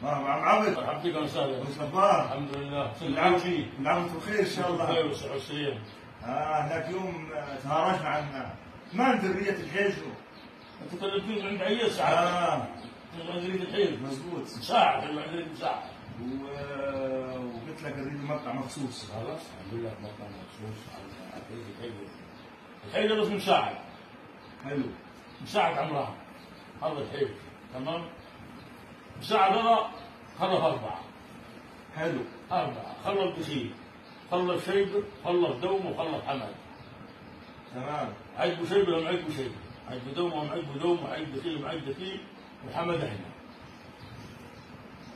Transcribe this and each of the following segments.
عم عبد. مرحبتك وسهلا. وش الاخبار؟ الحمد لله. كل عام وانتم بخير ان شاء الله. بخير وصحة وسلامة. هناك يوم تهارجنا عن ما ذرية الحج. انت كلمتني عند عيال ساعة. عند ذرية الحج. مضبوط. ساعة عند ذرية ساعة. وقلت لك اريد مقطع مخصوص. خلاص الحمد لله مقطع مخصوص على ذرية الحج. الحج بس مساعد. حلو. مساعد عمران. هذا الحج تمام؟ مساعد هذا خلف أربعة. حلو. أربعة، خلف بخيل، خلف شيبة، خلف دوم وخلف حمد. تمام. عيد بشيبة ولا عيد بشيبة، عيد بدوم وعيد بدوم وعيد بخيل وعيد بخيل وحمد احنا.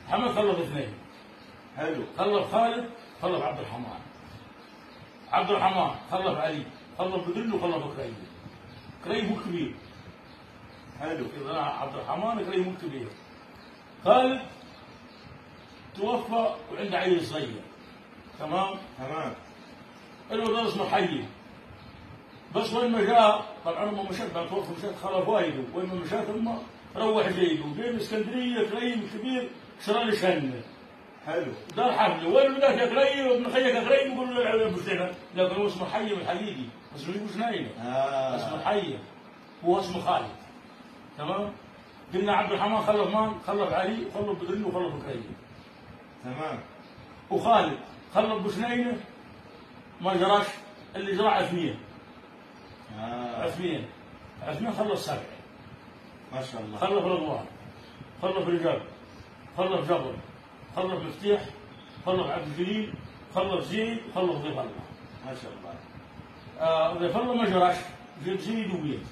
حمد خلف اثنين. حلو. خلف خالد، خلف عبد الرحمن. عبد الرحمن خلف علي، خلف بدل وخلف كريم. كريم هو كبير. حلو. إذا عبد الرحمن كريم هو كبير. خالد توفى وعنده عيل صغير. تمام؟ تمام. الولد اسمه حي. بس وين ما جاء طبعا امه مشت بعد توفى مشت خلف والده، وين ما مشت امه روح جيده وجاي من اسكندريه كريم كبير شرى لي شنه. حلو. دار حفله وين بدك يا كريم وابن خيك يا كريم يقول له ابو سنه، لكن هو اسمه حي من حيدي، اسمه مش نايله. اسمه حي. هو اسمه خالد. تمام؟ قلنا عبد الرحمن خلف مان؟ خلف علي وخلف بدرين وخلف كريم. تمام. وخالد خلف بشنينه ما جراش اللي جرى عثمين. عثمين خلف سبعه. ما شاء الله. خلف رضوان، خلف رجال، خلف جبر، خلف مفتيح، خلف عبد الجليل، خلف زيد، خلف ضيف الله. ما شاء الله. ضيف الله ما جراش، جيب زيد وبيت.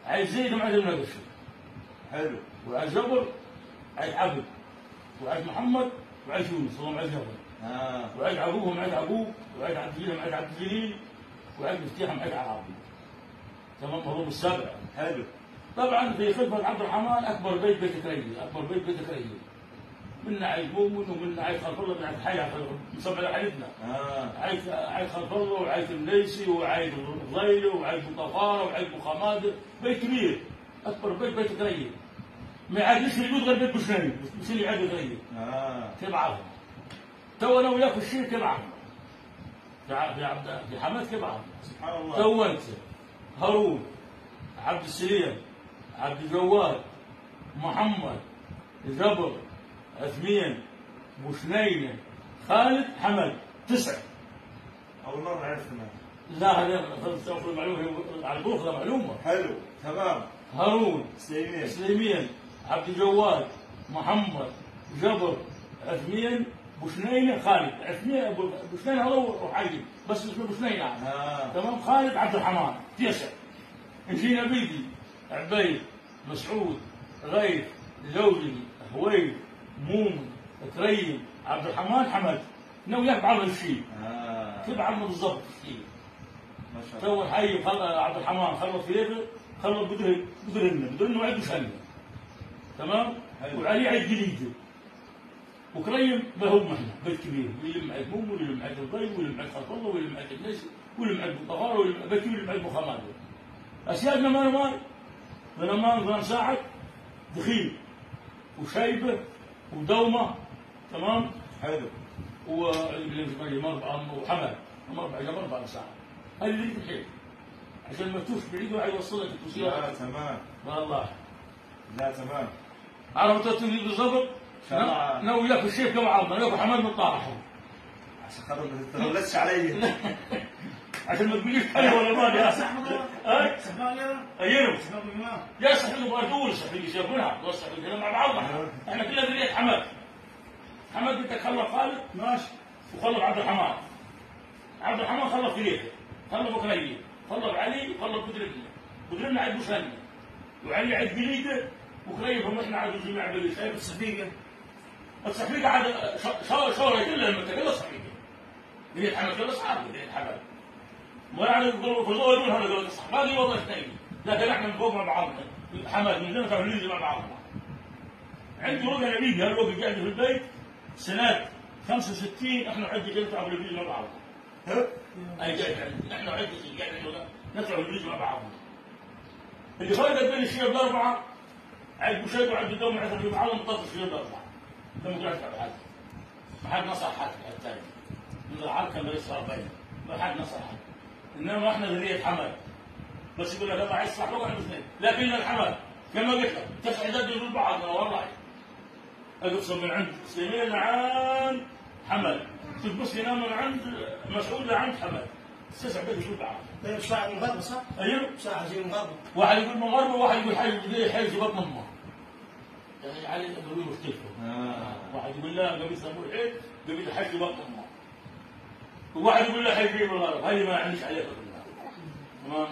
عيد زيد وعيد النقش. حلو. وعيد جبر، عيد عبد، وعيد محمد، وعيد يونس، هو عيد جبر. وعيد عقوب عيد عقوب، وعيد عبد الجليل عيد عبد الجليل، وعيد مفتيح عيد عربي. تمام؟ هذول السبعه. حلو. طبعا في خدمه عبد الرحمن اكبر بيت بيت كريم، اكبر بيت كريم. منا عيد مؤمن ومنا عيد خلف الله من عيد حي مسمى عيدنا. عيد خلف الله وعيد المليسي وعيد الضيلي وعيد مطفاره وعيد مخاماده، بيت كبير، اكبر بيت كريم. ما يعادلش الوجود غير بيت بشنين، مش اللي يعاد كريم. تبعهم. تو انا وياك في الشيء تبعهم. في حماد تبعهم. سبحان الله. تو انت هارون، عبد السليم، عبد الجواد، محمد، جبر، عثمين، بوشنينه، خالد، حمد، 9. أول مرة عرفنا. لا هذا معلومة على البوخ معلومة. حلو. تمام. هارون، سليمين، عبد الجواد، محمد، جبر، عثمين، بوشنينه، خالد. عثمين بوشنينه هذا وحي بس اسمه بوشنينه. تمام؟ خالد عبد الرحمن 9. نجينا بيدي عبيد، مسعود، غيث، زوجي، هويد، مومن، كريم، عبد الرحمن، حمد. انا وياك بعرض الشيء. كيف بعرض بالضبط الشيء؟ ما شاء الله. تو الحي عبد الرحمن خلص فيفا، خلص بدرن وعيد بشنه. تمام؟ وعلي عيد جديد. وكريم بهم احنا بيت كبير، يلم عيد مومن ويلم عيد الضيف ويلم عيد خلف الله ويلم عيد الناس ويلم عيد الطهاره ويلم بيت كبير ويلم عيد مخاماده. اسيادنا ما ظلمان ساعد دخيل وشيبه ودومه. تمام؟ حلو. وحمد هم 4 ساعات. هذه اللي الحين عشان ما تشوف بعيد واحد يوصلك التوصيل. لا تمام. والله. لا تمام. عرفت التوصيل بالضبط؟ انا وياك الشيخ كم عرضنا، انا وياك حماد من طارح. عشان خاطر ما تتغلسش علي. عشان ما تقوليش حلو ولا مالي يا صاحبي. صاحبي. ايوه. يا صاحبي بردول صاحبي شافونا صاحبي مع بعضنا. احنا كلنا ذرية حماد. حماد انت خلف خالد ماشي وخلف عبد الرحمن. عبد الرحمن خلف فريقه، خلف كريم، خلف علي وخلف بدرنا عيد بوشنه. وعلي عيد جليده وكريم هم احنا عيد الجماعه بالشايب الصفيقه. الصفيقه عاد شورة كلها لما تقول الصفيقه. ذرية حماد كل اصحابي ذرية حماد. ما يعني يقولوا في الظهر يقول هذا قال صح ما لي والله اثنين، لكن احنا من فوق مع بعضنا. حماد من هنا كانوا نيجي مع بعضنا. عندي رؤيا نبيل هالوقت قاعد في البيت سنة 65 احنا عندي كده نطلع بالانجليزي مع بعض. اي قاعد احنا عندي قاعد نطلع بالانجليزي مع بعض. اللي فرق بين الشيء ب4 عند مشاهد وعند دوم عثر في معاهم مطاط الشيء بيطلع. لما يقول لك حد ما حد نصح حد الثاني. من العرض كان بيصير بين ما حد نصح حد. انما احنا ذريه حمل. بس يقول لك انا عايز صح واحد اثنين، لكن الحمل كما قلت لك تسع عدد يقول بعض والله. اقسم من عند سليمان لعند حمل، تبص هنا من عند مسعود لعند حمل. تسع عدد يقول بعض. طيب ساعة مغربة صح؟ ايوه ساعة زي المغربة. واحد يقول مغربة وواحد يقول حي في بطن امه. يعني علي الأموي مختلفة. واحد يقول لا قبيل سموه الحين قبيل حي في بطن امه. وواحد يقول لا حي في بالغرب، هذه ما يعنيش عليها تمام؟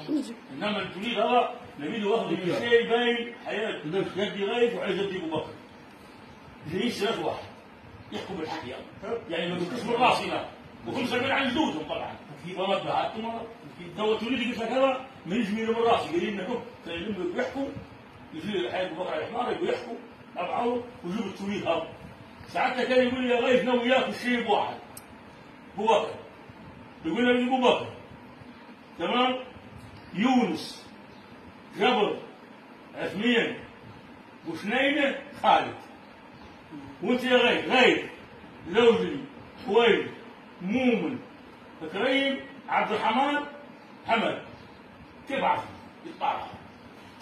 انما الجديد هذا نبيل واخذ من شيء بين حياة جدي غيث وحياة جدي ابو بكر. زي ثلاث واحد يحكم بالحق يعني ما بيقولش من راسي لا وهم سامعين عن جدودهم طبعا. والله بعدتم تو تريد قلت لك هذا من يجي من راسي قايلين لكم تلموا يحكوا يجي حي ابو بكر الحمار يحكوا ابعوا ويجيبوا التوليد هذا. ساعتها كان يقول لي يا غيث ناوي ياكل شيء بواحد. ابو بكر يقول لي ابو بكر تمام؟ يونس جبر عثمان وشنينه خالد. وانت يا غيث لوزي خويل مومن كريم عبد الرحمن حمد. كيف عرفت؟ يطلع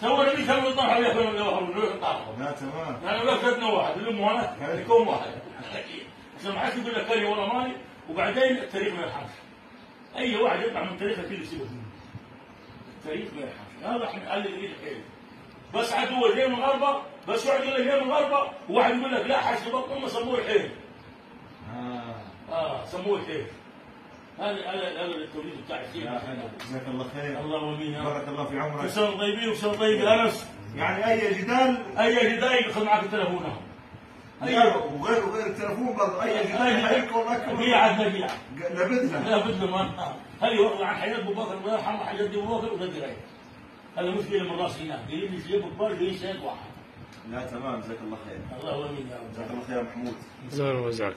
تو اللي كانوا يطلعوا يا اخوان يطلعوا. لا تمام. انا لو اخذنا واحد اللي مو انا يكون واحد. عشان ما حد يقول لك كري ولا مالي وبعدين التاريخ ما يرحمش. اي واحد يطلع من تاريخه كله يسيبه. التاريخ ما يرحمش. هذا احنا نقلل ايد الحيل. بس عدو جاي من الغربه بس واحد يقول لك جاي من الغربه وواحد يقول لك لا حش بطن امه سموه الحيل. سموه الحيل. هذا التوليد بتاع الشيخ. جزاك الله خير. الله ومين بارك الله في عمرك. وسنة طيبين وسنة طيب انس. يعني اي جدال ياخذ معك التليفون. وغير التليفون برضه اي جدال حيكون اكبر. هي عاد نبيع. لابد له. ما هل يوضع عن حياة ابو بكر الله يرحمه حياة ابو بكر وجد غيره. هذا مشكلة من راس هناك، قايلين لي جيبوا كبار قايلين سند واحد. لا تمام جزاك الله خير. الله ومين يا رب. جزاك الله خير يا محمود. زار وزاك.